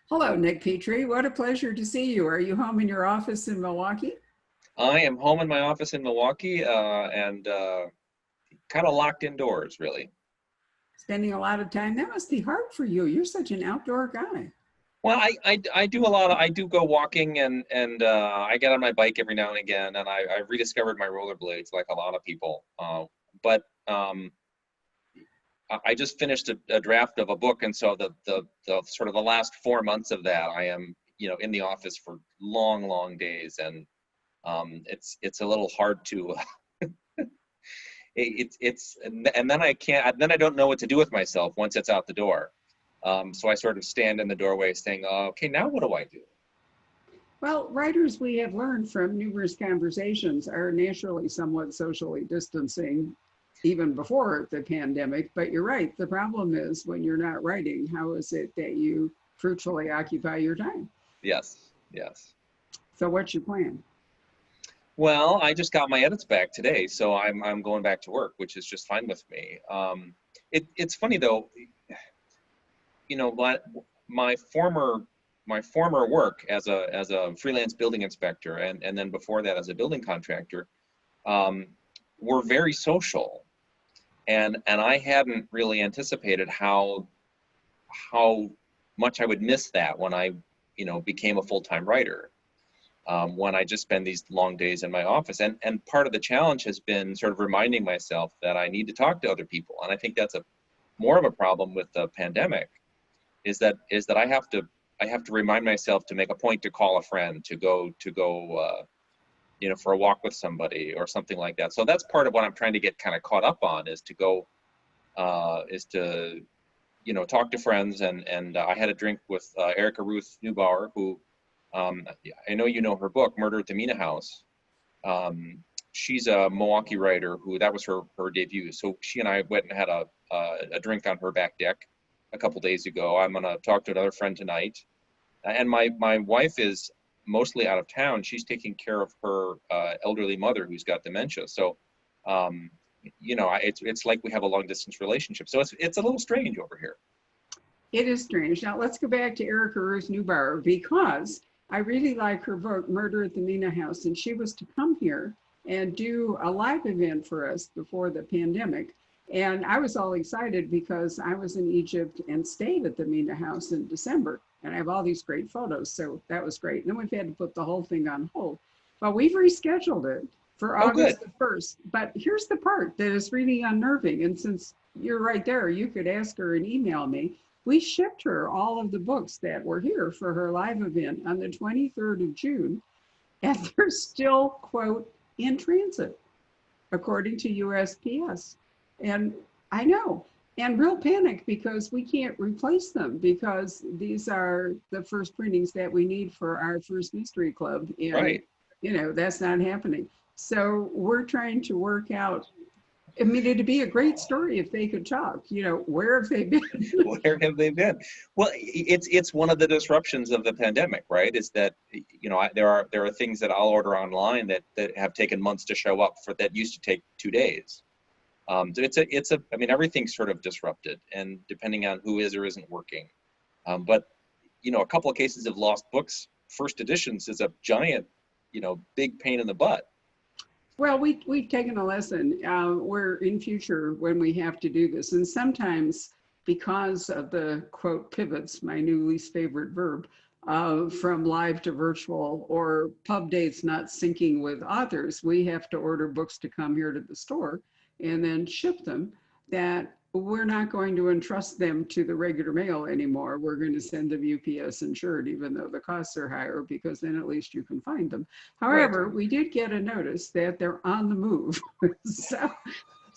Hello, Nick Petrie. What a pleasure to see you. Are you home in your office in Milwaukee? I am home in my office in Milwaukee and kind of locked indoors, really. Spending a lot of time? That must be hard for you. You're such an outdoor guy. Well, I do I do go walking and I get on my bike every now and again, and I rediscovered my rollerblades like a lot of people. But I just finished a draft of a book, and so the sort of the last 4 months of that, I am in the office for long days, and it's a little hard to and then I can't, then I don't know what to do with myself once it's out the door. So I sort of stand in the doorway saying, okay, now what do I do? Well, writers, we have learned from numerous conversations, are naturally somewhat socially distancing even before the pandemic. But you're right. The problem is when you're not writing, how is it that you fruitfully occupy your time? Yes, yes. So what's your plan? Well, I just got my edits back today, so I'm going back to work, which is just fine with me. It's funny though, but my former work as a freelance building inspector and then before that as a building contractor, were very social, and I hadn't really anticipated how much I would miss that when I became a full-time writer. When I just spend these long days in my office. And part of the challenge has been sort of reminding myself that I need to talk to other people. And I think that's more of a problem with the pandemic is that I have to remind myself to make a point to call a friend, to go for a walk with somebody or something like that. So that's part of what I'm trying to get kind of caught up on, is to go, is to, talk to friends. And I had a drink with Erica Ruth Neubauer, who, I know you know her book, Murder at the Mina House. She's a Milwaukee writer who, that was her debut. So she and I went and had a drink on her back deck a couple days ago. I'm going to talk to another friend tonight. And my wife is mostly out of town. She's taking care of her elderly mother who's got dementia. So, it's like we have a long distance relationship. So it's a little strange over here. It is strange. Now let's go back to Erica Ruth Neubauer, because I really like her book, Murder at the Mina House, and she was to come here and do a live event for us before the pandemic. And I was all excited because I was in Egypt and stayed at the Mina House in December, and I have all these great photos, so that was great. And then we've had to put the whole thing on hold. But we've rescheduled it for Oh, good. August the 1st. But here's the part that is really unnerving, and since you're right there, you could ask her and email me. We shipped her all of the books that were here for her live event on the 23rd of June, and they're still, quote, in transit, according to USPS. And I know, and real panic because we can't replace them because these are the first printings that we need for our first mystery club. And, Right. That's not happening. So we're trying to work out. I mean, it'd be a great story if they could talk. Where have they been? Where have they been? Well, it's one of the disruptions of the pandemic, right? Is that there are things that I'll order online that have taken months to show up for that used to take 2 days. So I mean, everything's sort of disrupted, and depending on who is or isn't working. But a couple of cases of lost books, first editions, is a giant, big pain in the butt. Well, we've taken a lesson. We're in future when we have to do this. And sometimes because of the, quote, pivots, my new least favorite verb, from live to virtual or pub dates not syncing with authors, we have to order books to come here to the store and then ship them, that we're not going to entrust them to the regular mail anymore. We're going to send them UPS insured, even though the costs are higher, because then at least you can find them. However, we did get a notice that they're on the move.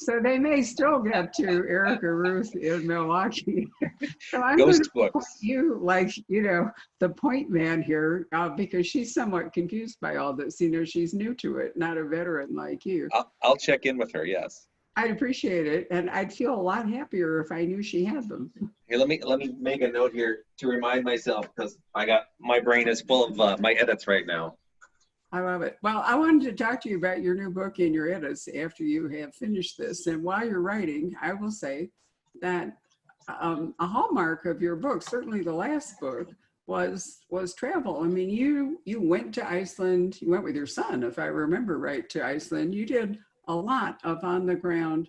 So they may still get to Erica Ruth in Milwaukee. So I'm going to Ghost point books. you like, the point man here, because she's somewhat confused by all this. She's new to it, not a veteran like you. I'll check in with her. Yes. I'd appreciate it, and I'd feel a lot happier if I knew she had them. Here, let me make a note here to remind myself, because my brain is full of my edits right now. I love it. Well, I wanted to talk to you about your new book and your edits after you have finished this. And while you're writing, I will say that a hallmark of your book, certainly the last book, was travel. I mean, you went to Iceland, you went with your son, if I remember right, to Iceland. You did a lot of on the ground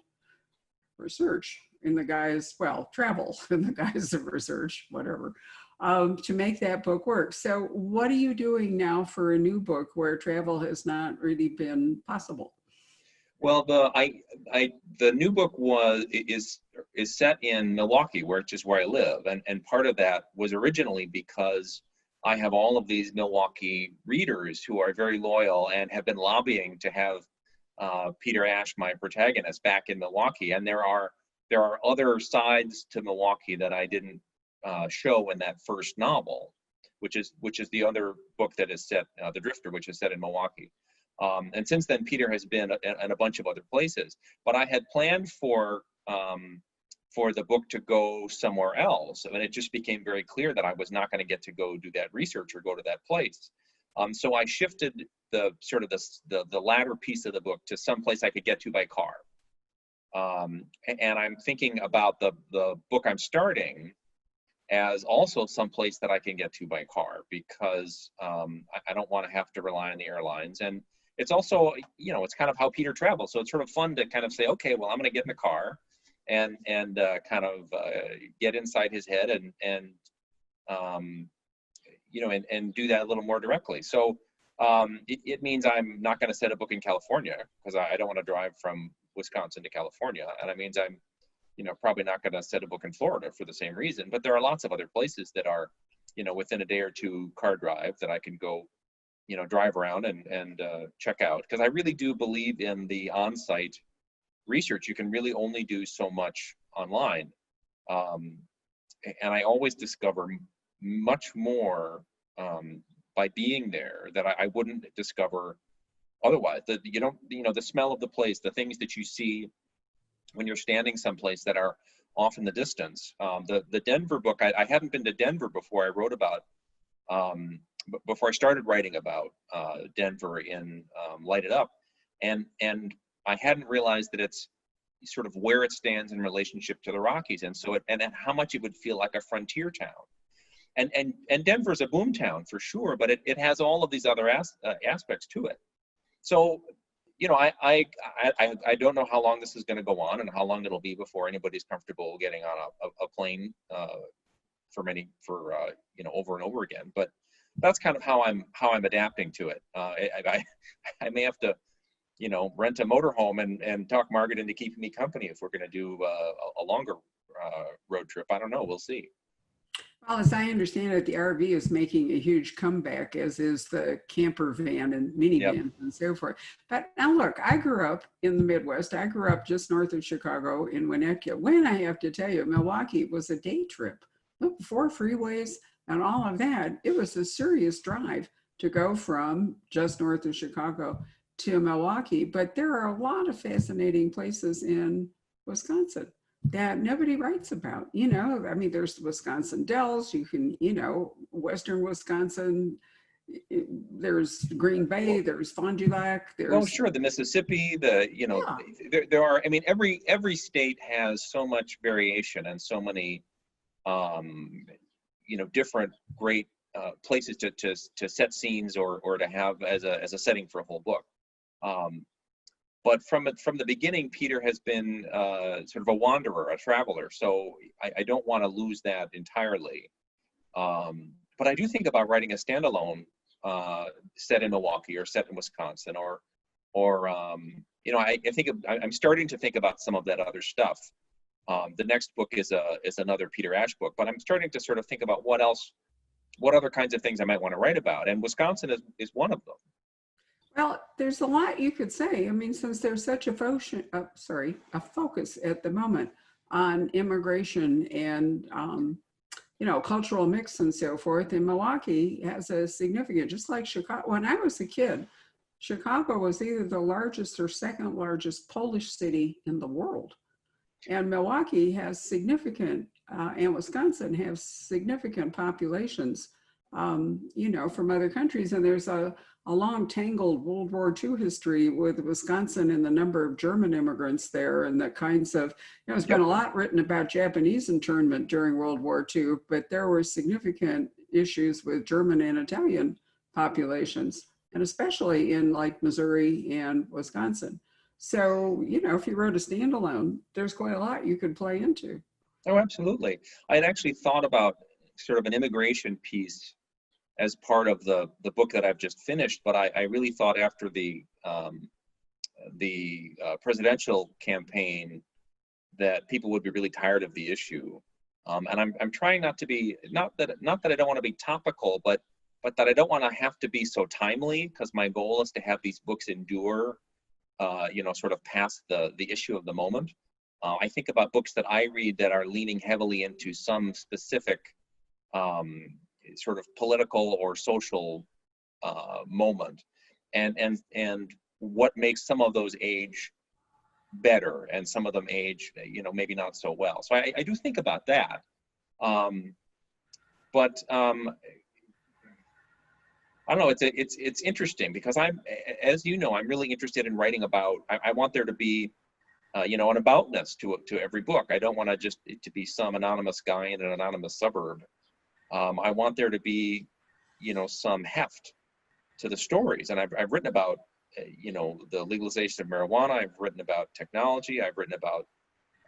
research in the guise, well, travel in the guise of research, whatever, to make that book work. So what are you doing now for a new book where travel has not really been possible? Well, the new book is set in Milwaukee, which is where I live, and part of that was originally because I have all of these Milwaukee readers who are very loyal and have been lobbying to have Peter Ash, my protagonist, back in Milwaukee. And there are other sides to Milwaukee that I didn't show in that first novel, which is the other book that is set, The Drifter, which is set in Milwaukee. And since then, Peter has been in a bunch of other places. But I had planned for the book to go somewhere else, and it just became very clear that I was not going to get to go do that research or go to that place. So I shifted the sort of the latter piece of the book to some place I could get to by car. And I'm thinking about the book I'm starting as also someplace that I can get to by car, because I don't want to have to rely on the airlines. And it's also, it's kind of how Peter travels. So it's sort of fun to kind of say, okay, well, I'm going to get in the car and kind of get inside his head and do that a little more directly. So it means I'm not going to set a book in California, because I don't want to drive from Wisconsin to California. And it means I'm, probably not going to set a book in Florida for the same reason. But there are lots of other places that are, within a day or two car drive that I can go, drive around and check out. Because I really do believe in the on-site research. You can really only do so much online. And I always discover much more by being there that I wouldn't discover otherwise. The smell of the place, the things that you see when you're standing someplace that are off in the distance. The Denver book, I hadn't been to Denver before I wrote about, before I started writing about Denver in Light It Up. And I hadn't realized that it's sort of where it stands in relationship to the Rockies. And so and how much it would feel like a frontier town. And Denver's a boom town for sure, but it has all of these other aspects to it. So, I don't know how long this is going to go on and how long it'll be before anybody's comfortable getting on a plane for over and over again. But that's kind of how I'm adapting to it. I may have to, rent a motorhome and talk Margaret into keeping me company if we're going to do a longer road trip. I don't know. We'll see. Well, as I understand it, the RV is making a huge comeback, as is the camper van and minivan. Yep. And so forth. But now look, I grew up in the Midwest. I grew up just north of Chicago in Winnetka. When I have to tell you, Milwaukee was a day trip. Before freeways and all of that, it was a serious drive to go from just north of Chicago to Milwaukee. But there are a lot of fascinating places in Wisconsin that nobody writes about. There's the Wisconsin Dells, you can, Western Wisconsin, there's Green Bay, there's Fond du Lac, there's... Well, sure, the Mississippi, yeah. there are, every state has so much variation and so many, different great places to set scenes or to have as a setting for a whole book. But from the beginning, Peter has been sort of a wanderer, a traveler. So I don't want to lose that entirely. But I do think about writing a standalone set in Milwaukee or set in Wisconsin, I'm starting to think about some of that other stuff. The next book is another Peter Ash book, but I'm starting to sort of think about what other kinds of things I might want to write about, and Wisconsin is one of them. Well, there's a lot you could say. Since there's such a focus at the moment on immigration and, cultural mix and so forth, and Milwaukee has a significant, just like Chicago. When I was a kid, Chicago was either the largest or second largest Polish city in the world. And Milwaukee has significant, and Wisconsin has significant populations, from other countries. And there's a long tangled World War II history with Wisconsin and the number of German immigrants there and the kinds of, there's been a lot written about Japanese internment during World War II, but there were significant issues with German and Italian populations, and especially in like Missouri and Wisconsin. So, if you wrote a standalone, there's quite a lot you could play into. Oh, absolutely. I had actually thought about sort of an immigration piece as part of the book that I've just finished, but I really thought after the presidential campaign that people would be really tired of the issue. And I'm trying not to be, not that I don't want to be topical, but that I don't want to have to be so timely, because my goal is to have these books endure, sort of past the issue of the moment. I think about books that I read that are leaning heavily into some specific sort of political or social moment, and what makes some of those age better and some of them age, maybe not so well. So I do think about that. But I don't know. It's interesting because as you know, I'm really interested in writing about. I want there to be, an aboutness to every book. I don't want it to be some anonymous guy in an anonymous suburb. I want there to be, some heft to the stories. And I've written about, the legalization of marijuana. I've written about technology. I've written about,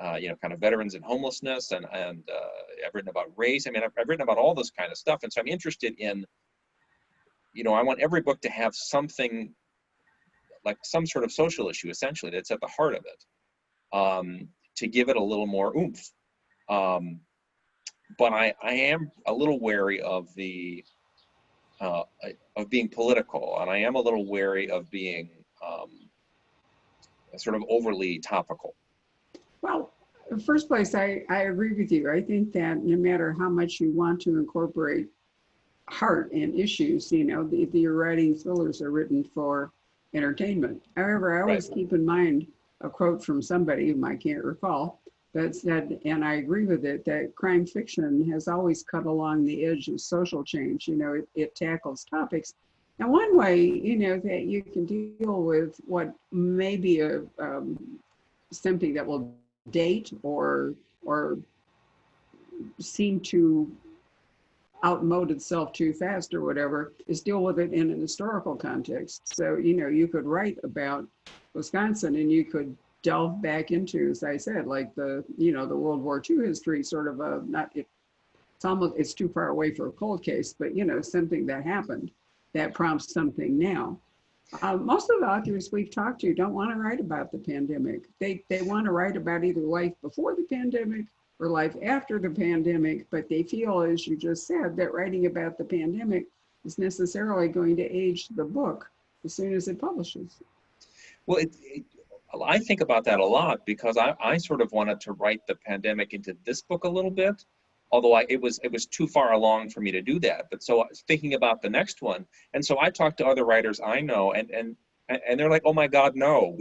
kind of veterans and homelessness, and I've written about race. I mean, I've written about all this kind of stuff. And so I'm interested in, I want every book to have something like some sort of social issue, essentially, that's at the heart of it, to give it a little more oomph. But I am a little wary of being political, and I am a little wary of being sort of overly topical. Well, in the first place, I agree with you. I think that no matter how much you want to incorporate heart and issues, your writing thrillers are written for entertainment. However, I always keep in mind a quote from somebody whom I can't recall that said, and I agree with it, that crime fiction has always cut along the edge of social change. It tackles topics. And one way, that you can deal with what may be something that will date or seem to outmode itself too fast or whatever, is deal with it in an historical context. So, you could write about Wisconsin and you could delve back into, as I said, like the World War II history, sort of it's too far away for a cold case, but something that happened that prompts something now. Most of the authors we've talked to don't want to write about the pandemic. They want to write about either life before the pandemic or life after the pandemic, but they feel, as you just said, that writing about the pandemic is necessarily going to age the book as soon as it publishes. Well, I think about that a lot because I sort of wanted to write the pandemic into this book a little bit, although it was too far along for me to do that. But so I was thinking about the next one, and so I talked to other writers I know, and they're like, oh my God, no,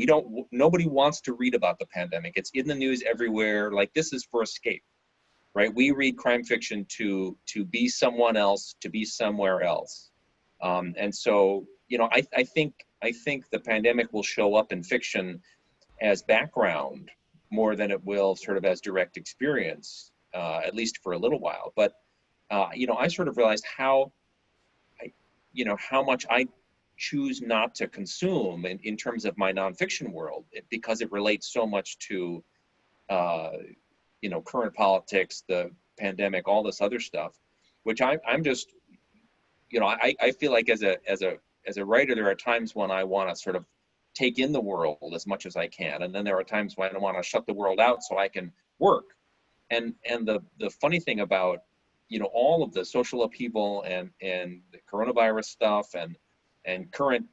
nobody wants to read about the pandemic. It's in the news everywhere. Like, this is for escape, right? We read crime fiction to be someone else, to be somewhere else. And so, I think the pandemic will show up in fiction as background more than it will sort of as direct experience, at least for a little while. But, I sort of realized how much I choose not to consume in terms of my nonfiction world, because it relates so much to, current politics, the pandemic, all this other stuff, which I'm just, I feel like as a writer, there are times when I want to sort of take in the world as much as I can. And then there are times when I want to shut the world out so I can work. And the funny thing about, all of the social upheaval and the coronavirus stuff and current,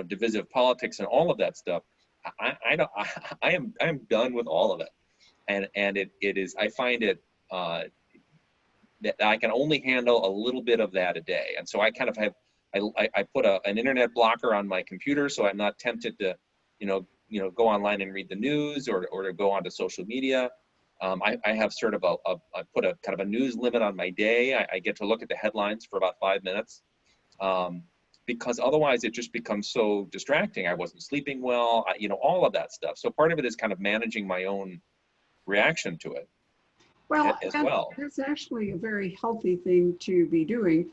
divisive politics and all of that stuff, I am done with all of it. And it is, I find it, that I can only handle a little bit of that a day. And so I kind of have, I put an internet blocker on my computer so I'm not tempted to, go online and read the news or to go onto social media. I have sort of I put a kind of a news limit on my day. I get to look at the headlines for about 5 minutes, because otherwise it just becomes so distracting. I wasn't sleeping well, all of that stuff. So part of it is kind of managing my own reaction to it. Well, as well. that's actually a very healthy thing to be doing.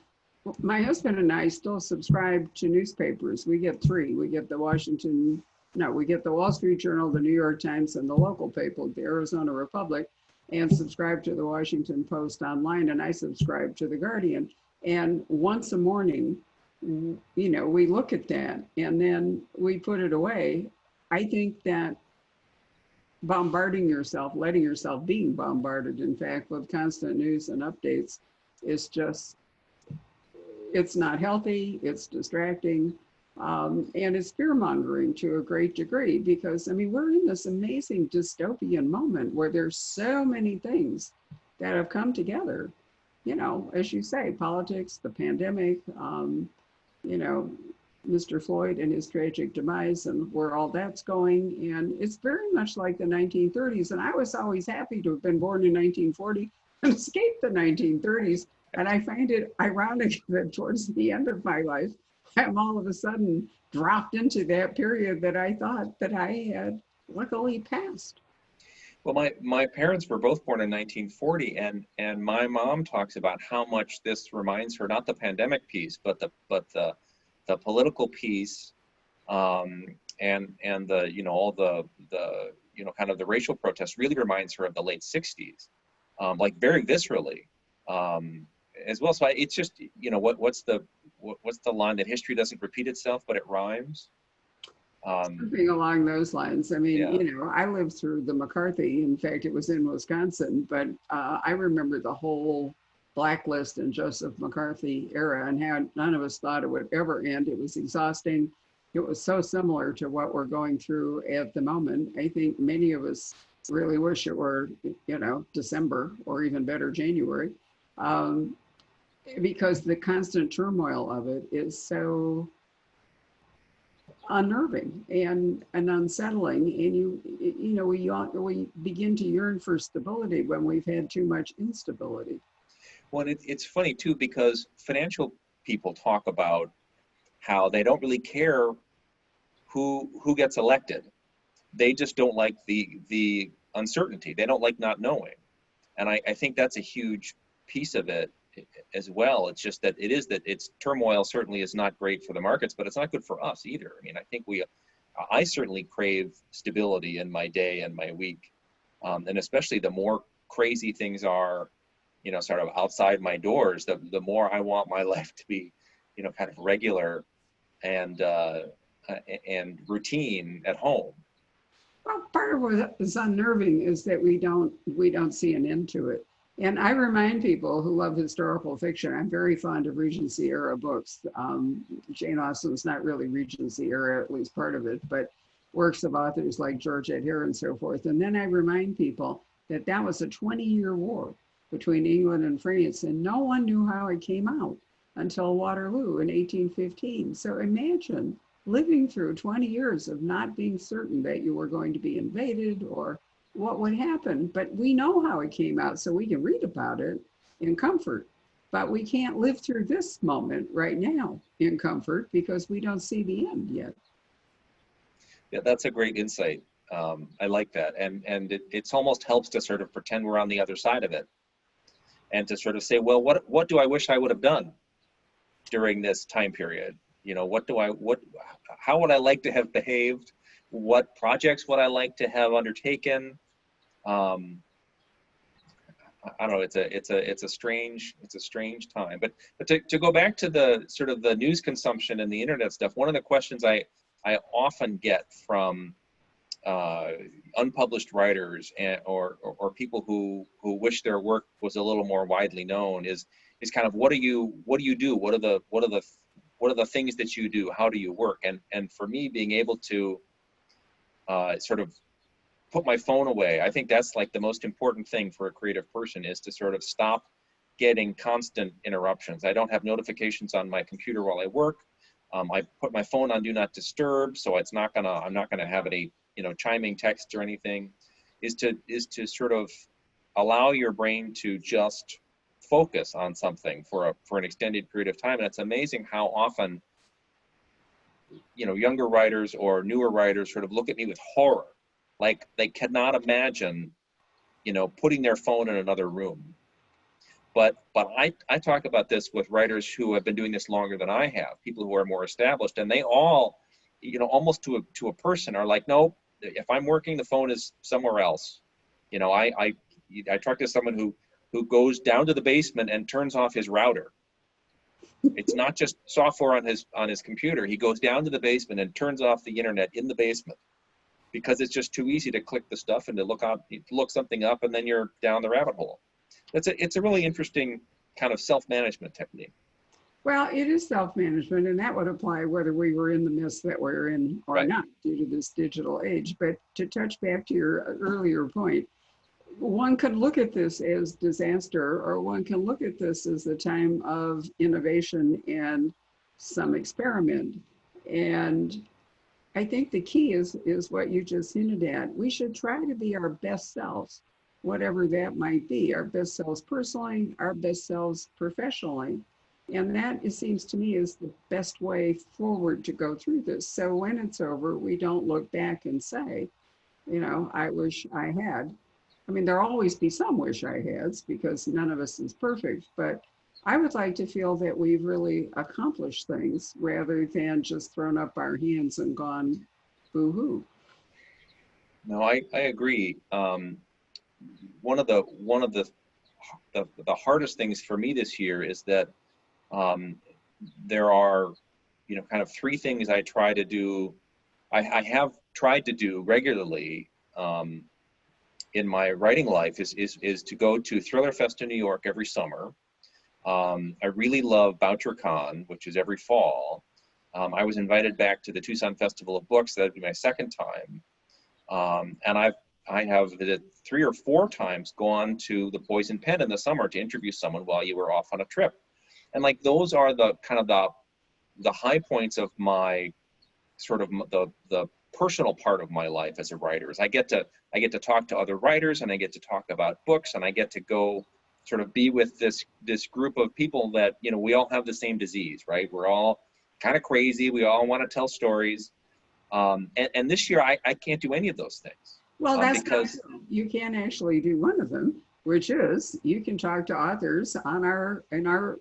My husband and I still subscribe to newspapers. We get three. We get the Washington, no, we get the Wall Street Journal, the New York Times, and the local paper, the Arizona Republic, and subscribe to the Washington Post online. And I subscribe to the Guardian. And once a morning, we look at that and then we put it away. I think that bombarding yourself, letting yourself being bombarded, in fact, with constant news and updates is just, it's not healthy, it's distracting, and it's fear mongering to a great degree because, I mean, we're in this amazing dystopian moment where there's so many things that have come together, as you say, politics, the pandemic, you know, Mr. Floyd and his tragic demise and where all that's going. And it's very much like the 1930s. And I was always happy to have been born in 1940 and escaped the 1930s. And I find it ironic that towards the end of my life, I'm all of a sudden dropped into that period that I thought that I had luckily passed. Well, my parents were both born in 1940, and my mom talks about how much this reminds her, not the pandemic piece, but the political piece, and the all the kind of the racial protests really reminds her of the late 60s, like very viscerally, as well. So it's just what's the line that history doesn't repeat itself, but it rhymes. Something along those lines. I mean, Yeah. I lived through the McCarthy. In fact, it was in Wisconsin, but I remember the whole blacklist and Joseph McCarthy era and how none of us thought it would ever end. It was exhausting. It was so similar to what we're going through at the moment. I think many of us really wish it were, December or even better, January, because the constant turmoil of it is so unnerving and unsettling, and we begin to yearn for stability when we've had too much instability. Well, it's funny too, because financial people talk about how they don't really care who gets elected. They just don't like the uncertainty. They don't like not knowing, and I think that's a huge piece of it as well. It's just that it's turmoil certainly is not great for the markets, but it's not good for us either. I mean, I think I certainly crave stability in my day and my week, and especially the more crazy things are, sort of outside my doors, the more I want my life to be, kind of regular and routine at home. Well, part of what is unnerving is that we don't see an end to it. And I remind people who love historical fiction, I'm very fond of Regency era books. Jane Austen's not really Regency era, at least part of it, but works of authors like Georgette Hare and so forth. And then I remind people that that was a 20-year war between England and France, and no one knew how it came out until Waterloo in 1815. So imagine living through 20 years of not being certain that you were going to be invaded or what would happen, but we know how it came out, so we can read about it in comfort. But we can't live through this moment right now in comfort because we don't see the end yet. Yeah, that's a great insight. I like that, and it's almost helps to sort of pretend we're on the other side of it, and to sort of say, well, what do I wish I would have done during this time period? How would I like to have behaved? What projects would I like to have undertaken? I don't know. It's a strange time. But to go back to the sort of the news consumption and the internet stuff, one of the questions I often get from unpublished writers or people who wish their work was a little more widely known is kind of what do you do? What are the things that you do? How do you work? And for me, being able to sort of put my phone away. I think that's like the most important thing for a creative person, is to sort of stop getting constant interruptions. I don't have notifications on my computer while I work. I put my phone on do not disturb, so I'm not gonna have any chiming texts or anything. Is to sort of allow your brain to just focus on something for an extended period of time. And it's amazing how often younger writers or newer writers sort of look at me with horror, like they cannot imagine, putting their phone in another room. But I talk about this with writers who have been doing this longer than I have, people who are more established, and they all, almost to a person are like, no, if I'm working, the phone is somewhere else. I talk to someone who goes down to the basement and turns off his router. It's not just software on his computer. He goes down to the basement and turns off the internet in the basement because it's just too easy to click the stuff and to look something up, and then you're down the rabbit hole. It's a really interesting kind of self-management technique. Well, it is self-management, and that would apply whether we were in the mess that we're in or Right. not due to this digital age. But to touch back to your earlier point, one could look at this as disaster, or one can look at this as a time of innovation and some experiment. And I think the key is what you just hinted at. We should try to be our best selves, whatever that might be, our best selves personally, our best selves professionally. And that, it seems to me, is the best way forward to go through this. So when it's over, we don't look back and say, I wish I had. I mean, there'll always be some wish I hads because none of us is perfect, but I would like to feel that we've really accomplished things rather than just thrown up our hands and gone boo-hoo. No, I agree. One of the hardest things for me this year is that there are, kind of three things I try to do. I have tried to do regularly in my writing life is to go to Thriller Fest in New York every summer. I really love BoucherCon, which is every fall. I was invited back to the Tucson Festival of Books. That'd be my second time. And I have 3 or 4 times gone to the Poison Pen in the summer to interview someone while you were off on a trip. And like those are the kind of the high points of my sort of the personal part of my life as a writer. Is I get to talk to other writers, and I get to talk about books, and I get to go sort of be with this group of people that, we all have the same disease, right? We're all kind of crazy. We all want to tell stories. And this year I can't do any of those things. Well, that's because you can actually do one of them, which is you can talk to authors in our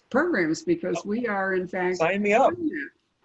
programs, because we are, in fact, sign me up.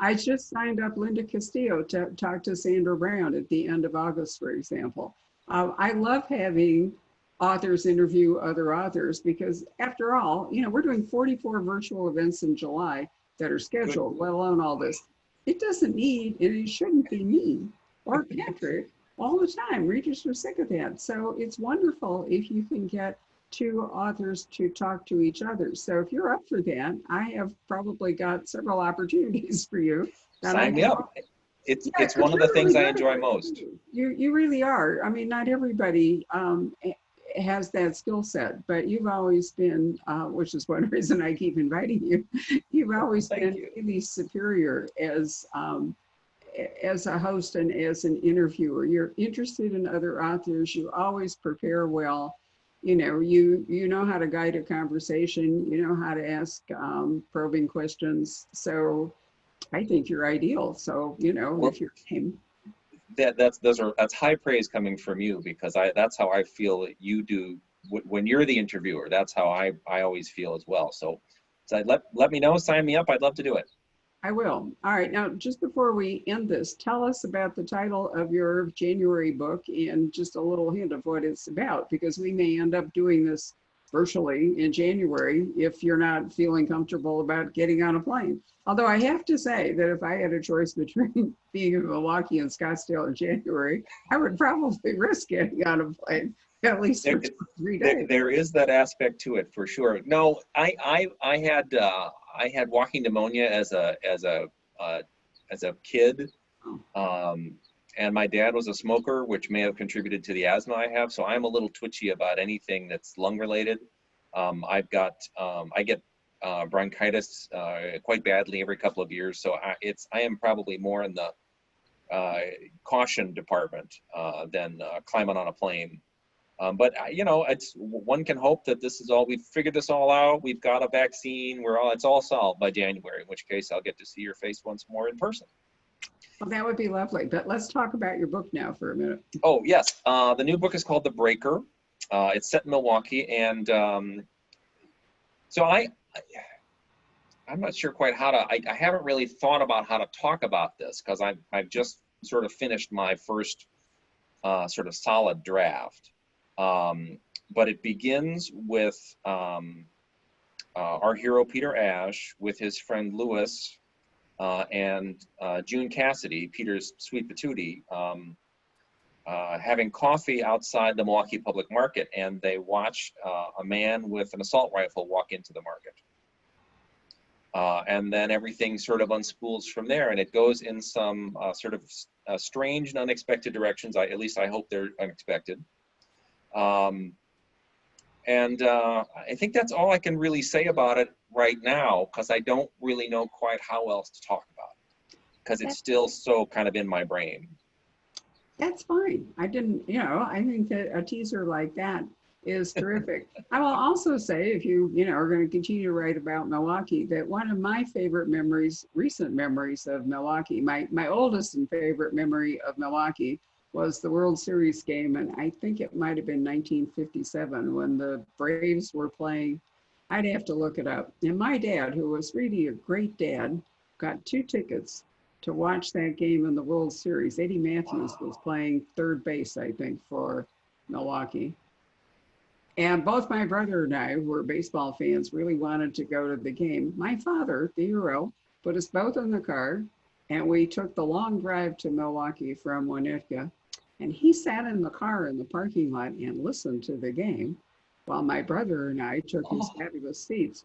I just signed up Linda Castillo to talk to Sandra Brown at the end of August, for example. I love having authors interview other authors because, after all, we're doing 44 virtual events in July that are scheduled, let alone all this. It doesn't need, and it shouldn't be me or Petrie all the time. Readers are sick of that. So it's wonderful if you can get 2 authors to talk to each other. So if you're up for that, I have probably got several opportunities for you. Sign me up. It's one of the things I enjoy most. You really are. I mean, not everybody has that skill set, but you've always been, which is one reason I keep inviting you, you've always been really superior as a host and as an interviewer. You're interested in other authors. You always prepare well. You know how to guide a conversation. You know how to ask probing questions. So I think you're ideal. So, well, if you're game. That's high praise coming from you, because that's how I feel that you do when you're the interviewer. That's how I always feel as well. So let me know, sign me up. I'd love to do it. I will. All right. Now, just before we end this, tell us about the title of your January book and just a little hint of what it's about, because we may end up doing this virtually in January if you're not feeling comfortable about getting on a plane. Although I have to say that if I had a choice between being in Milwaukee and Scottsdale in January, I would probably risk getting on a plane at least for 3 days. There is that aspect to it, for sure. No, I had walking pneumonia as a kid, and my dad was a smoker, which may have contributed to the asthma I have. So I'm a little twitchy about anything that's lung related. I get bronchitis quite badly every couple of years. So I am probably more in the caution department than climbing on a plane. But one can hope that we've figured this all out. We've got a vaccine. It's all solved by January, in which case I'll get to see your face once more in person. Well, that would be lovely. But let's talk about your book now for a minute. Oh, yes. The new book is called The Breaker. It's set in Milwaukee, and So I'm not sure quite how to, I haven't really thought about how to talk about this because I've just sort of finished my first sort of solid draft. But it begins with our hero Peter Ash with his friend Lewis and June Cassidy, Peter's sweet patootie, having coffee outside the Milwaukee Public Market, and they watch a man with an assault rifle walk into the market. And then everything sort of unspools from there, and it goes in some sort of strange and unexpected directions. At least I hope they're unexpected. I think that's all I can really say about it right now, because I don't really know quite how else to talk about it, because it's still so kind of in my brain. That's fine. I didn't, I think that a teaser like that is terrific. I will also say, if you are going to continue to write about Milwaukee, that one of my favorite memories, recent memories of Milwaukee, my oldest and favorite memory of Milwaukee was the World Series game, and I think it might have been 1957 when the Braves were playing. I'd have to look it up. And my dad, who was really a great dad, got 2 tickets to watch that game in the World Series. Eddie Matthews was playing third base, I think, for Milwaukee. And both my brother and I, who were baseball fans, really wanted to go to the game. My father, the hero, put us both in the car, and we took the long drive to Milwaukee from Winnetka. And he sat in the car in the parking lot and listened to the game while my brother and I took his fabulous seats.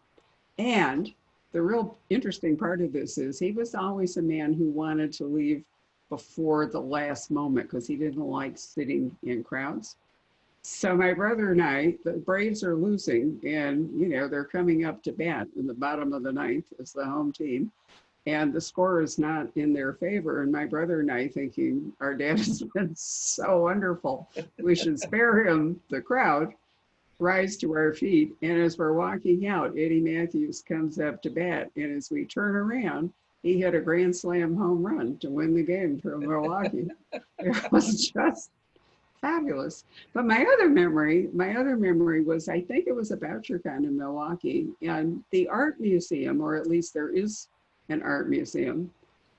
And the real interesting part of this is he was always a man who wanted to leave before the last moment because he didn't like sitting in crowds. So my brother and I, the Braves are losing, and they're coming up to bat in the bottom of the 9th as the home team, and the score is not in their favor. And my brother and I, thinking our dad has been so wonderful, we should spare him the crowd, rise to our feet. And as we're walking out, Eddie Matthews comes up to bat, and as we turn around, he hit a grand slam home run to win the game for Milwaukee. It was just fabulous. But my other memory was, I think it was a BoucherCon in Milwaukee, and the art museum, or at least there is an art museum,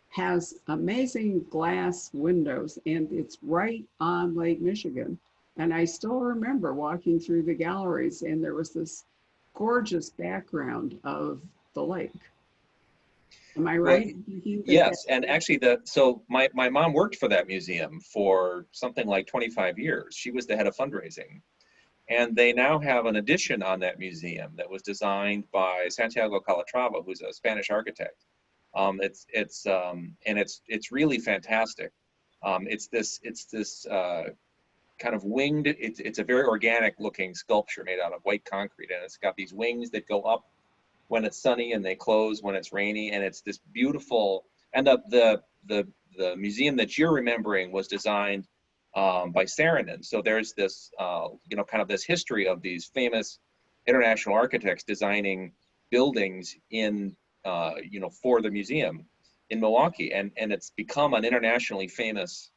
has amazing glass windows, and it's right on Lake Michigan. And I still remember walking through the galleries, and there was this gorgeous background of the lake. Am I right? Well, yes, and actually, so my mom worked for that museum for something like 25 years. She was the head of fundraising, and they now have an addition on that museum that was designed by Santiago Calatrava, who's a Spanish architect. It's really fantastic. It's this kind of winged. It's a very organic looking sculpture made out of white concrete, and it's got these wings that go up when it's sunny and they close when it's rainy, and it's this beautiful. And the museum that you're remembering was designed by Saarinen. So there's this kind of this history of these famous international architects designing buildings in for the museum in Milwaukee, and it's become an internationally famous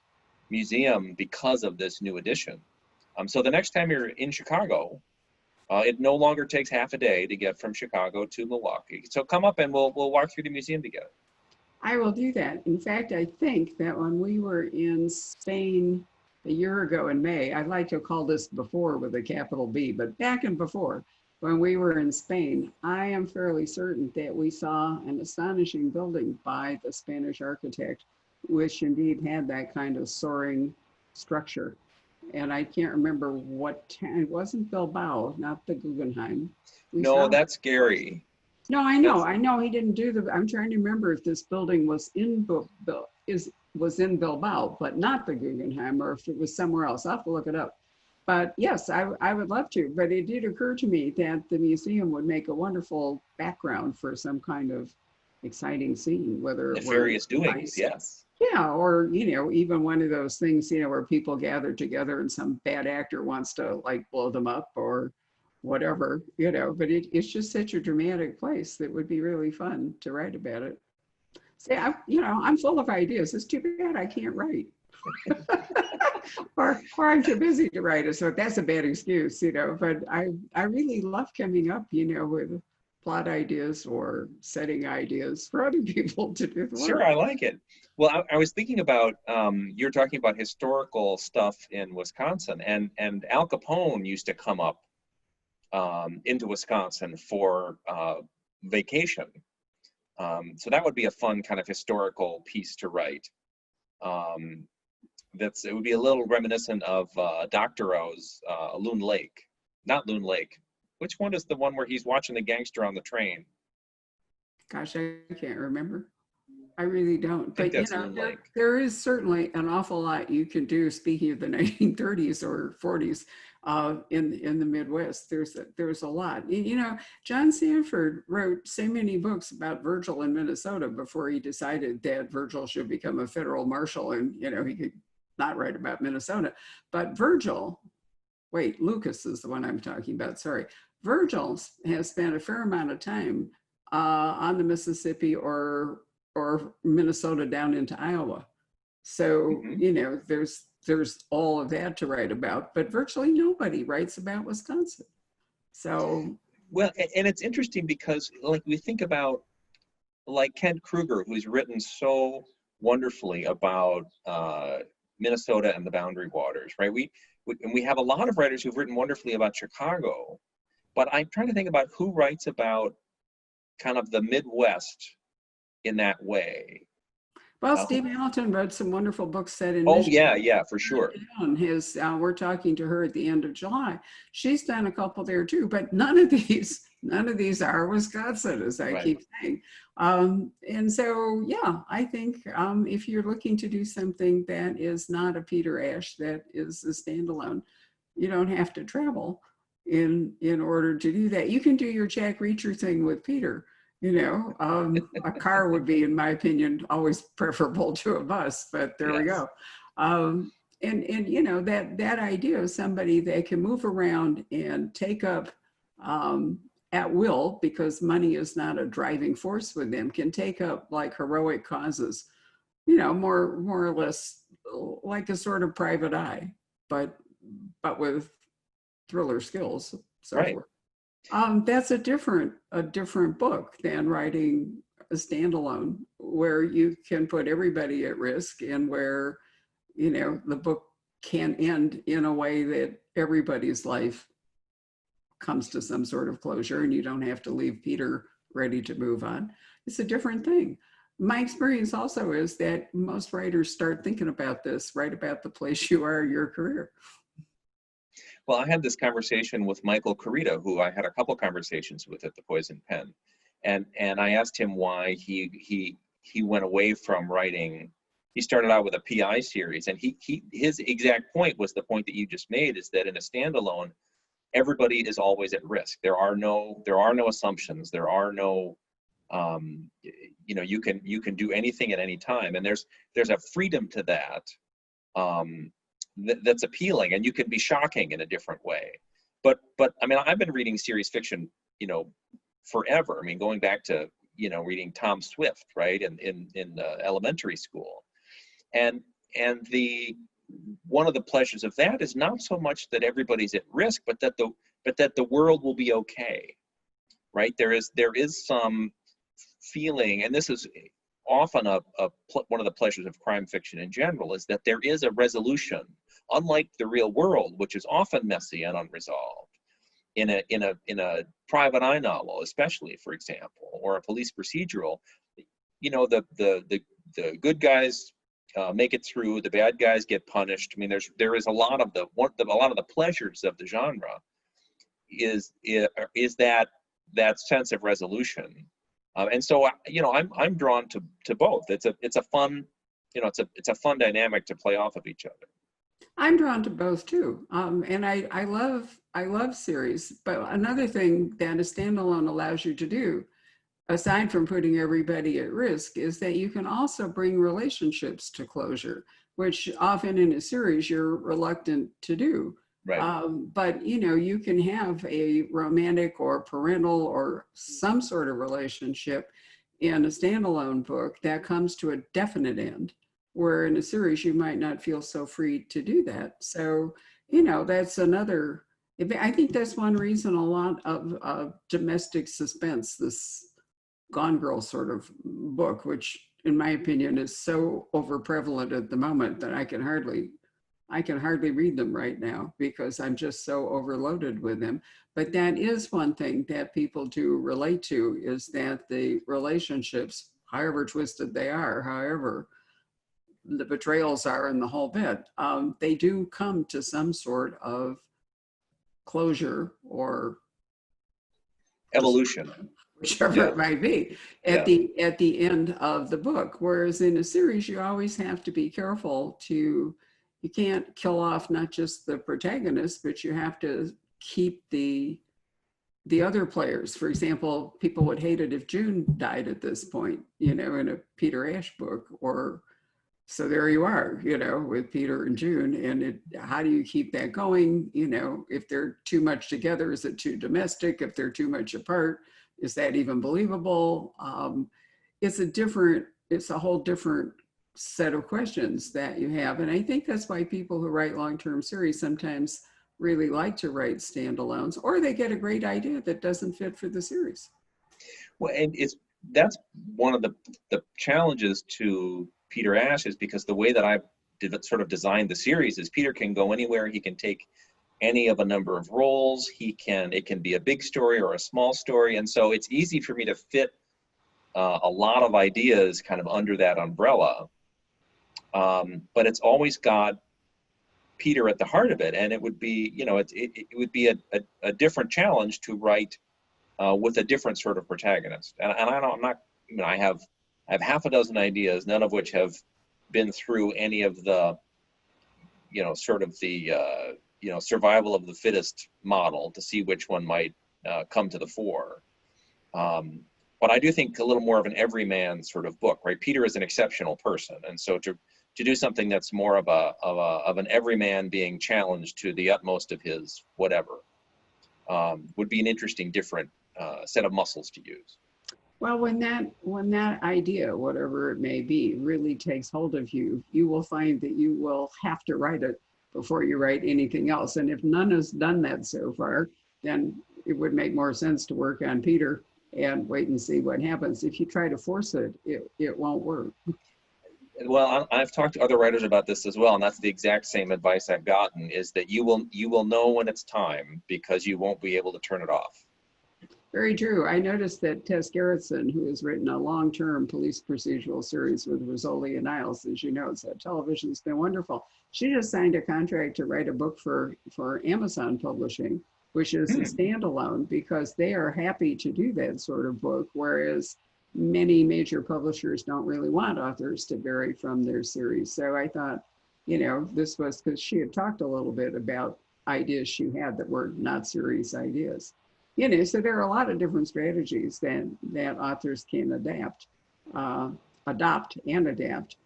museum because of this new addition. So the next time you're in Chicago, it no longer takes half a day to get from Chicago to Milwaukee. So come up and we'll walk through the museum together. I will do that. In fact, I think that when we were in Spain a year ago in May, I'd like to call this before with a capital B, but back and before, when we were in Spain, I am fairly certain that we saw an astonishing building by the Spanish architect, which indeed had that kind of soaring structure. And I can't remember what town. It wasn't Bilbao, not the Guggenheim. No, that's Gary. No, I know he didn't do the. I'm trying to remember if this building was in Bilbao, but not the Guggenheim, or if it was somewhere else. I'll have to look it up. But yes, I would love to. But it did occur to me that the museum would make a wonderful background for some kind of exciting scene, whether it nefarious doings, yes. Yeah, or even one of those things, where people gather together and some bad actor wants to like blow them up or whatever, but it's just such a dramatic place that would be really fun to write about it. See, I'm full of ideas. It's too bad I can't write. or I'm too busy to write it, so that's a bad excuse, but I really love coming up, with plot ideas or setting ideas for other people to do the Sure, work. I like it. Well, I was thinking about you're talking about historical stuff in Wisconsin, and Al Capone used to come up into Wisconsin for vacation. So that would be a fun kind of historical piece to write. Um, it would be a little reminiscent of Doctorow's Loon Lake, not Loon Lake. Which one is the one where he's watching the gangster on the train? Gosh, I can't remember. I really don't. I think But you that's know, Loon Lake. there is certainly an awful lot you can do. Speaking of the 1930s or 40s, in the Midwest, there's a lot. You know, John Sanford wrote so many books about Virgil in Minnesota before he decided that Virgil should become a federal marshal, and you know he could not write about Minnesota. But Virgil, wait, Lucas is the one I'm talking about. Sorry, Virgil has spent a fair amount of time on the Mississippi or Minnesota down into Iowa. So, Hmm. you know, there's all of that to write about, but virtually nobody writes about Wisconsin. So, Well, and it's interesting because like we think about like Kent Kruger, who's written so wonderfully about Minnesota and the Boundary Waters, right? And we have a lot of writers who've written wonderfully about Chicago, but I'm trying to think about who writes about kind of the Midwest in that way. well, Uh, who, Steve Hamilton wrote some wonderful books set in oh Michigan. yeah, yeah, for sure. We're talking to her at the end of July. She's done a couple there too, but none of these are Wisconsin, as I Right. keep saying. And so, yeah, I think if you're looking to do something that is not a Peter Ash, that is a standalone, you don't have to travel in order to do that. You can do your Jack Reacher thing with Peter. You know, a car would be, in my opinion, always preferable to a bus, but there we Yes. go. Um, and you know, that idea of somebody that can move around and take up at will, because money is not a driving force with them, can take up like heroic causes, you know, more or less like a sort of private eye, but with thriller skills, so Right. forth. That's a different book than writing a standalone, where you can put everybody at risk and where, you know, the book can end in a way that everybody's life comes to some sort of closure and you don't have to leave Peter ready to move on. It's a different thing. My experience also is that most writers start thinking about this right about the place you are in your career. Well, I had this conversation with Michael Carita, who I had a couple conversations with at the Poison Pen, and I asked him why he went away from writing. He started out with a PI series, and his exact point was the point that you just made, is that in a standalone, everybody is always at risk. There are no assumptions. There are no you know, you can do anything at any time, and there's a freedom to that. Um, that's appealing, and you can be shocking in a different way. But I mean, I've been reading series fiction, you know, forever. I mean, going back to, you know, reading Tom Swift, right, in elementary school, and the one of the pleasures of that is not so much that everybody's at risk, but that the world will be okay, right? There is some feeling, and this is often one of the pleasures of crime fiction in general, is that there is a resolution, unlike the real world, which is often messy and unresolved. In a private eye novel, especially, for example, or a police procedural, you know, the good guys make it through, the bad guys get punished. I mean, there is a lot of a lot of the pleasures of the genre is that sense of resolution. And so, you know, I'm drawn to both. It's a fun, you know, it's a fun dynamic to play off of each other. I'm drawn to both too. And I love series, but another thing that a standalone allows you to do, aside from putting everybody at risk, is that you can also bring relationships to closure, which often in a series you're reluctant to do. Right. But you know, you can have a romantic or parental or some sort of relationship in a standalone book that comes to a definite end, where in a series you might not feel so free to do that. So, you know, that's another I think that's one reason a lot of domestic suspense, this Gone Girl sort of book, which in my opinion is so over prevalent at the moment that I can hardly read them right now because I'm just so overloaded with them. But that is one thing that people do relate to, is that the relationships, however twisted they are, however the betrayals are in the whole bit, they do come to some sort of closure or Evolution. whichever Yeah. it might be Yeah. at the end of the book. Whereas in a series, you always have to be careful to, you can't kill off not just the protagonist, but you have to keep the other players. For example, people would hate it if June died at this point, you know, in a Peter Ash book. Or so there you are, you know, with Peter and June. And how do you keep that going? You know, if they're too much together, is it too domestic? If they're too much apart, is that even believable? It's a whole different set of questions that you have. And I think that's why people who write long-term series sometimes really like to write standalones, or they get a great idea that doesn't fit for the series. Well, and that's one of the challenges to Peter Ash, is because the way that I've sort of designed the series is Peter can go anywhere. He can take any of a number of roles. It can be a big story or a small story. And so it's easy for me to fit a lot of ideas kind of under that umbrella. But it's always got Peter at the heart of it. And it would be, you know, it would be a different challenge to write with a different sort of protagonist. And I'm not, you know, I have half a dozen ideas, none of which have been through any of the, you know, sort of the, you know, survival of the fittest model to see which one might come to the fore. But I do think a little more of an everyman sort of book, right? Peter is an exceptional person. And so to do something that's more of an everyman being challenged to the utmost of his whatever would be an interesting, different set of muscles to use. Well, when that idea, whatever it may be, really takes hold of you, you will find that you will have to write it before you write anything else. And if none has done that so far, then it would make more sense to work on Peter and wait and see what happens. If you try to force it, it won't work. Well, I've talked to other writers about this as well, and that's the exact same advice I've gotten, is that you will know when it's time because you won't be able to turn it off. Very true. I noticed that Tess Gerritsen, who has written a long-term police procedural series with Rizzoli and Niles, as you know, so television's been wonderful. She just signed a contract to write a book for Amazon Publishing, which is a standalone, because they are happy to do that sort of book, whereas many major publishers don't really want authors to vary from their series. So I thought, you know, this was because she had talked a little bit about ideas she had that were not series ideas. You know, so there are a lot of different strategies that authors can adopt and adapt,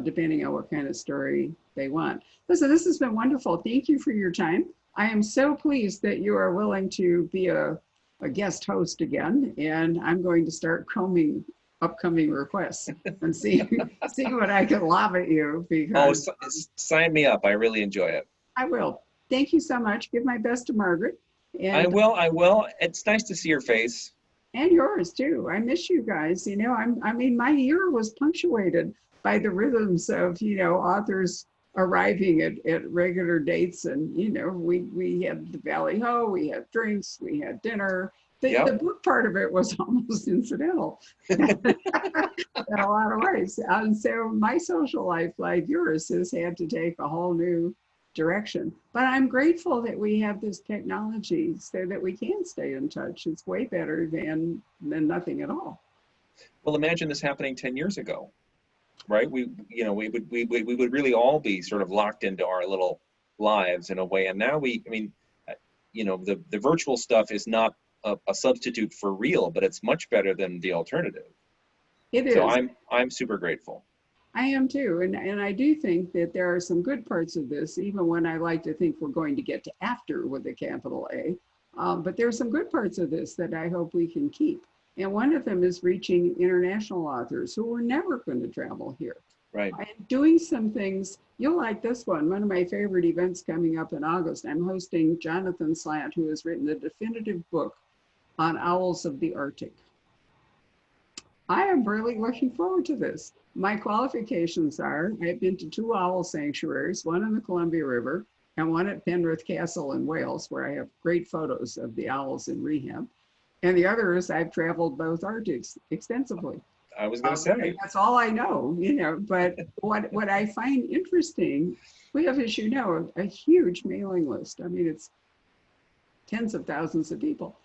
depending on what kind of story they want. Listen, this has been wonderful. Thank you for your time. I am so pleased that you are willing to be a guest host again, and I'm going to start combing upcoming requests and see what I can lob at you, because Sign me up. I really enjoy it. I will. Thank you so much. Give my best to Margaret. And I will. It's nice to see your face. And yours too. I miss you guys. You know, I mean, my year was punctuated by the rhythms of, you know, authors arriving at regular dates. And, you know, we had the Valley Ho, we had drinks, we had dinner. The book part of it was almost incidental in a lot of ways. And so my social life, like yours, has had to take a whole new direction. But I'm grateful that we have this technology so that we can stay in touch. It's way better than nothing at all. Well, imagine this happening 10 years ago, right? We would really all be sort of locked into our little lives in a way. And now you know, the virtual stuff is not a substitute for real, but it's much better than the alternative. It is. So I'm super grateful. I am too. And I do think that there are some good parts of this, even when I like to think we're going to get to after with a capital A. But there are some good parts of this that I hope we can keep. And one of them is reaching international authors who were never going to travel here. Right. And doing some things. You'll like this one. One of my favorite events coming up in August. I'm hosting Jonathan Slant, who has written the definitive book on owls of the Arctic. I am really looking forward to this. My qualifications are I've been to 2 owl sanctuaries, one on the Columbia River and one at Penrith Castle in Wales, where I have great photos of the owls in rehab. And the other is I've traveled both Arctics extensively. I was going to say. That's all I know, but what I find interesting, we have, as you know, a huge mailing list. I mean, it's tens of thousands of people.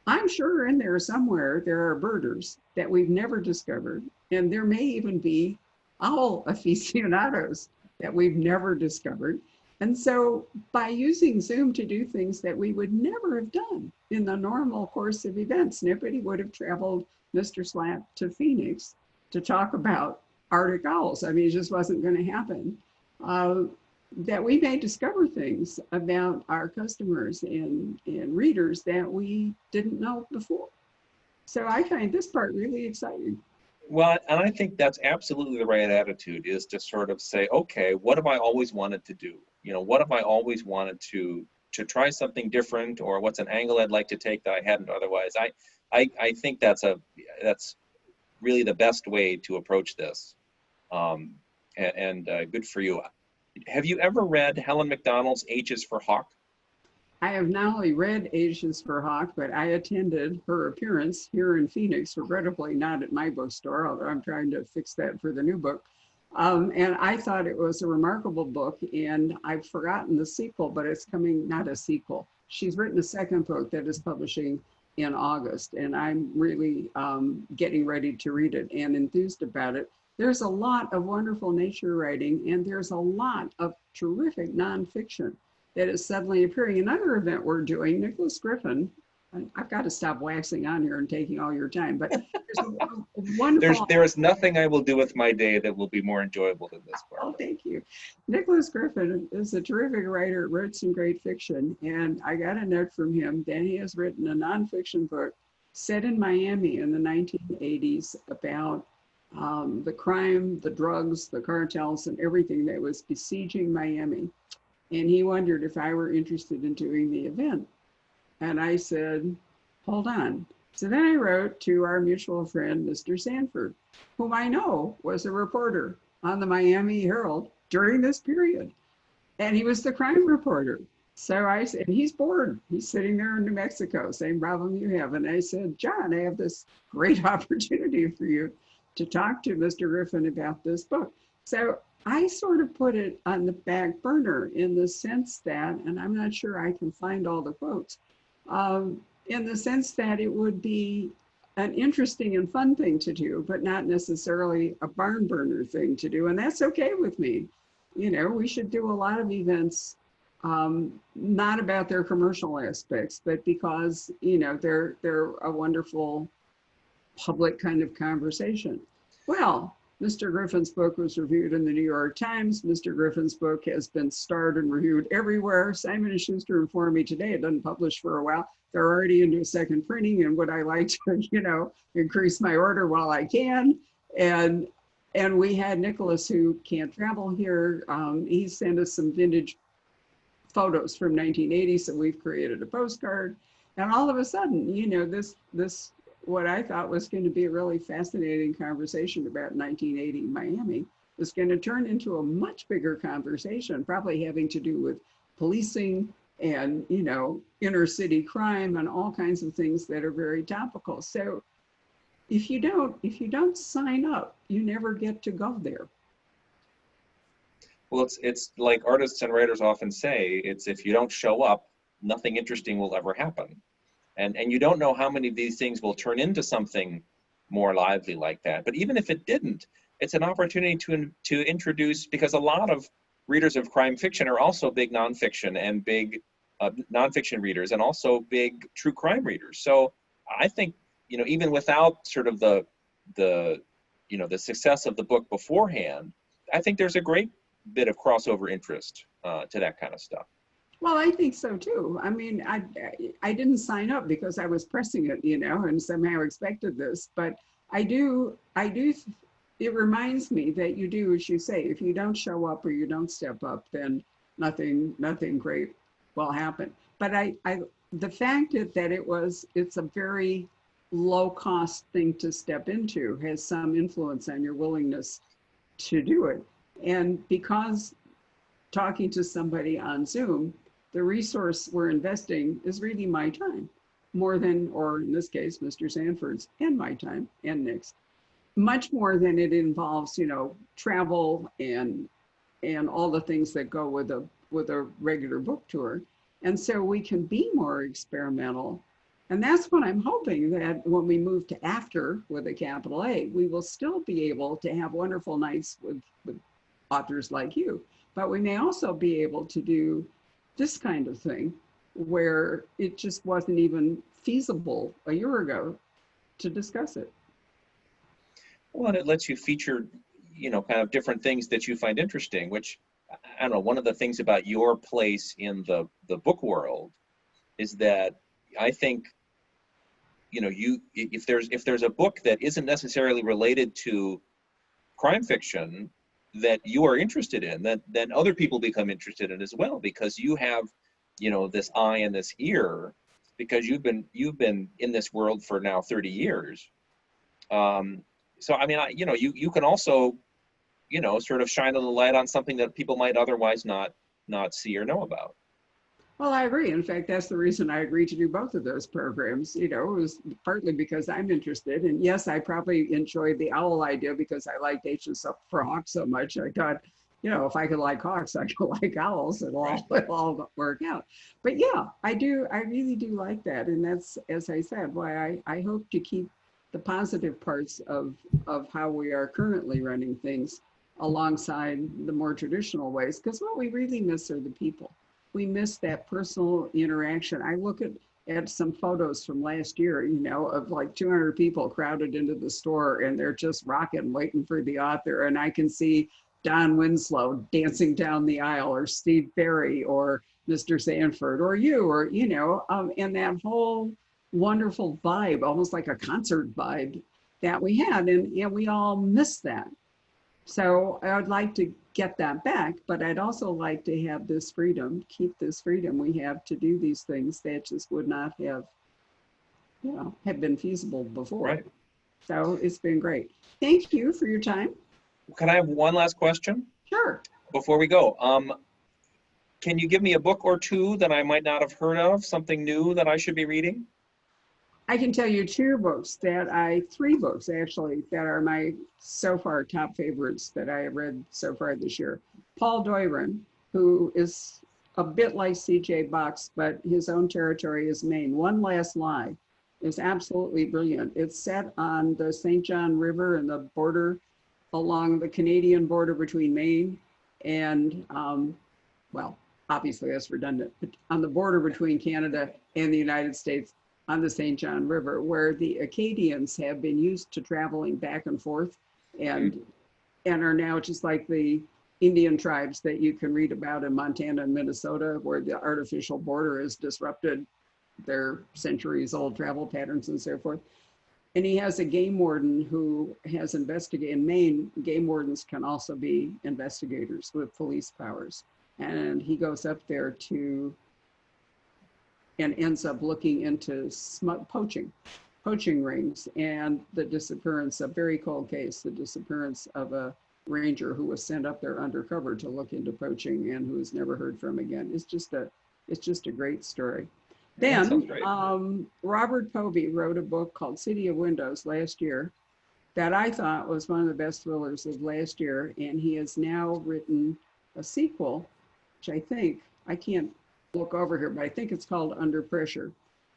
I'm sure in there somewhere there are birders that we've never discovered, and there may even be owl aficionados that we've never discovered. And so by using Zoom to do things that we would never have done in the normal course of events, nobody would have traveled Mr. Slant to Phoenix to talk about Arctic owls. I mean, it just wasn't going to happen. That we may discover things about our customers and readers that we didn't know before. So I find this part really exciting. Well, and I think that's absolutely the right attitude, is to sort of say, okay, what have I always wanted to do? What have I always wanted to try something different, or what's an angle I'd like to take that I hadn't otherwise? I think that's really the best way to approach this, and good for you. Have you ever read Helen Macdonald's H is for Hawk? I have not only read H is for Hawk, but I attended her appearance here in Phoenix, regrettably not at my bookstore, although I'm trying to fix that for the new book. And I thought it was a remarkable book, and I've forgotten the sequel, but it's coming, not a sequel. She's written a second book that is publishing in August, and I'm really getting ready to read it and enthused about it. There's a lot of wonderful nature writing, and there's a lot of terrific nonfiction that is suddenly appearing. Another event we're doing, Nicholas Griffin, I've got to stop waxing on here and taking all your time, but there's a wonderful... There is nothing I will do with my day that will be more enjoyable than this part. Oh, thank you. Nicholas Griffin is a terrific writer, wrote some great fiction, and I got a note from him that he has written a nonfiction book set in Miami in the 1980s about the crime, the drugs, the cartels, and everything that was besieging Miami. And he wondered if I were interested in doing the event. And I said, hold on. So then I wrote to our mutual friend, Mr. Sanford, whom I know was a reporter on the Miami Herald during this period. And he was the crime reporter. So I said, and he's bored. He's sitting there in New Mexico, same problem you have. And I said, John, I have this great opportunity for you to talk to Mr. Griffin about this book. So I sort of put it on the back burner in the sense that, and I'm not sure I can find all the quotes, in the sense that it would be an interesting and fun thing to do, but not necessarily a barn burner thing to do. And that's okay with me. We should do a lot of events, not about their commercial aspects, but because, they're a wonderful public kind of conversation. Well, Mr. Griffin's book was reviewed in the New York Times. Mr. Griffin's book has been starred and reviewed everywhere. Simon & Schuster informed me today it doesn't publish for a while. They're already into a second printing, and would I like to, increase my order while I can? And we had Nicholas, who can't travel here. He sent us some vintage photos from 1980, so we've created a postcard. And all of a sudden, this what I thought was going to be a really fascinating conversation about 1980 Miami was going to turn into a much bigger conversation, probably having to do with policing and, inner city crime and all kinds of things that are very topical. So if you don't sign up, you never get to go there. Well, it's like artists and writers often say, it's if you don't show up, nothing interesting will ever happen. And you don't know how many of these things will turn into something more lively like that. But even if it didn't, it's an opportunity to introduce, because a lot of readers of crime fiction are also big nonfiction and big nonfiction readers, and also big true crime readers. So I think, even without sort of the success of the book beforehand, I think there's a great bit of crossover interest to that kind of stuff. Well, I think so too. I mean, I didn't sign up because I was pressing it, and somehow expected this, but I do it reminds me that you do as you say. If you don't show up or you don't step up, then nothing great will happen. But the fact that it's a very low cost thing to step into has some influence on your willingness to do it. And because talking to somebody on Zoom, the resource we're investing is really my time more than, or in this case, Mr. Sanford's and my time and Nick's, much more than it involves, travel and all the things that go with a regular book tour. And so we can be more experimental. And that's what I'm hoping, that when we move to after with a capital A, we will still be able to have wonderful nights with authors like you. But we may also be able to do this kind of thing where it just wasn't even feasible a year ago to discuss it. Well, and it lets you feature, kind of different things that you find interesting, which, I don't know, one of the things about your place in the book world is that I think, if there's a book that isn't necessarily related to crime fiction that you are interested in, then other people become interested in as well, because you have, this eye and this ear, because you've been in this world for now 30 years. So, I mean, you can also, sort of shine a little light on something that people might otherwise not see or know about. Well, I agree. In fact, that's the reason I agreed to do both of those programs. It was partly because I'm interested. And yes, I probably enjoyed the owl idea because I liked H for Hawks so much. I thought, if I could like hawks, I could like owls. It'll all work out. But yeah, I really do like that. And that's, as I said, why I hope to keep the positive parts of how we are currently running things alongside the more traditional ways. Because what we really miss are the people. We miss that personal interaction. I look at some photos from last year, of like 200 people crowded into the store and they're just rocking, waiting for the author. And I can see Don Winslow dancing down the aisle, or Steve Berry, or Mr. Sanford, or you, or, and that whole wonderful vibe, almost like a concert vibe that we had. And we all miss that. So I would like to get that back, but I'd also like to have this freedom, keep this freedom we have to do these things that just would not have been feasible before. Right. So it's been great. Thank you for your time. Can I have one last question? Sure. Before we go, can you give me a book or two that I might not have heard of, something new that I should be reading? I can tell you three books actually, that are my so far top favorites that I have read so far this year. Paul Doiron, who is a bit like C.J. Box, but his own territory is Maine. One Last Lie is absolutely brilliant. It's set on the St. John River and the border, along the Canadian border between Maine and, well, obviously that's redundant, but on the border between Canada and the United States, on the St. John River, where the Acadians have been used to traveling back and forth and are now just like the Indian tribes that you can read about in Montana and Minnesota, where the artificial border has disrupted their centuries-old travel patterns and so forth. And he has a game warden who has investigated. In Maine, game wardens can also be investigators with police powers. And he goes up there and ends up looking into poaching rings, and the disappearance, a very cold case, the disappearance of a ranger who was sent up there undercover to look into poaching and who was never heard from again. It's just a great story. Then Robert Povey wrote a book called City of Windows last year that I thought was one of the best thrillers of last year, and he has now written a sequel, which I can't look over here, but I think it's called Under Pressure.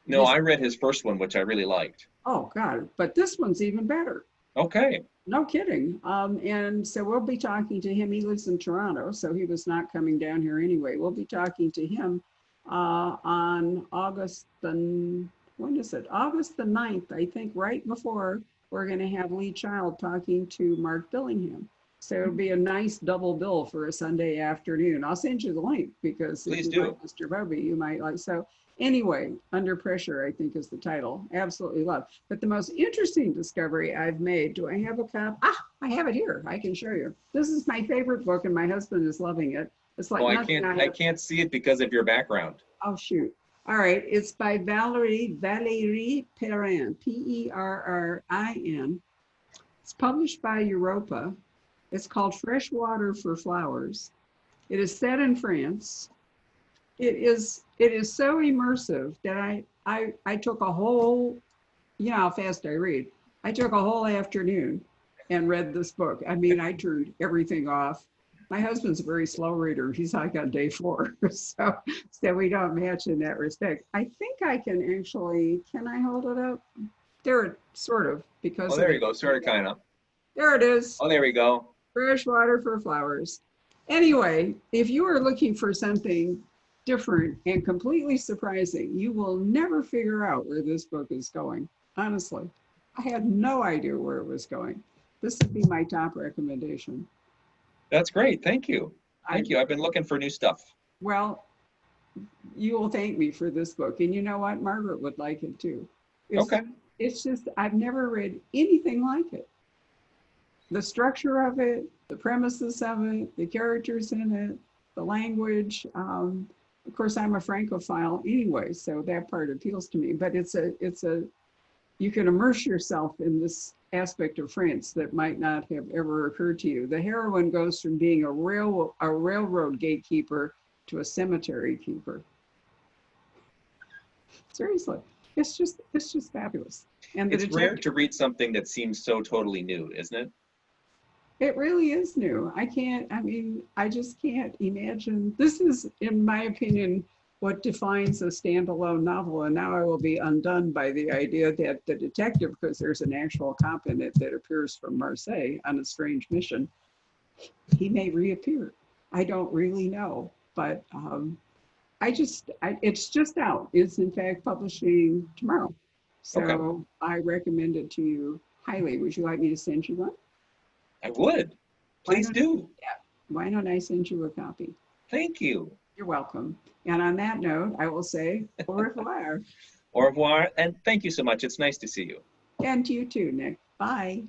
No, I read his first one, which I really liked. Oh God, but this one's even better. Okay. No kidding. And so we'll be talking to him. He lives in Toronto, so he was not coming down here anyway. We'll be talking to him on August the 9th, I think, right before we're going to have Lee Child talking to Mark Billingham. So it'll be a nice double bill for a Sunday afternoon. I'll send you the link because please if you do. like Mr. Bobby, you might like. So Anyway, Under Pressure, I think is the title. Absolutely love. But the most interesting discovery I've made, do I have a copy? Ah, I have it here. I can show you. This is my favorite book and my husband is loving it. It's like Oh, nothing I I have. can't see it because of your background. Oh, shoot. All right. It's by Valérie Perrin, Perrin. It's published by Europa. It's called Fresh Water for Flowers. It is set in France. It is so immersive that I took a whole, you know how fast I read. I took a whole afternoon and read this book. I mean, I turned everything off. My husband's a very slow reader. He's like on day 4, so we don't match in that respect. I think I can actually, can I hold it up? There, sort of, because Oh, there you go. Sort of, kind of. there it is. Oh, there we go. Fresh water for flowers. Anyway, if you are looking for something different and completely surprising, you will never figure out where this book is going. Honestly, I had no idea where it was going. This would be my top recommendation. That's great. Thank you. Thank you. I've been looking for new stuff. Well, you will thank me for this book. And you know what? Margaret would like it too. It's, Okay. It's just, I've never read anything like it. The structure of it, the premises of it, the characters in it, the language. Of course, I'm a Francophile anyway, so that part appeals to me. But you can immerse yourself in this aspect of France that might not have ever occurred to you. The heroine goes from being a railroad gatekeeper to a cemetery keeper. Seriously, it's just fabulous. And it's rare to read something that seems so totally new, isn't it? It really is new. I just can't imagine. This is, in my opinion, what defines a standalone novel. And now I will be undone by the idea that the detective, because there's an actual cop in it that appears from Marseille on a strange mission, he may reappear. I don't really know, but it's just out. It's in fact publishing tomorrow. So okay. I recommend it to you highly. Would you like me to send you one? I would. Please do. Yeah. Why don't I send you a copy? Thank you. You're welcome. And on that note, I will say au revoir. Au revoir, and thank you so much. It's nice to see you. And to you too, Nick. Bye.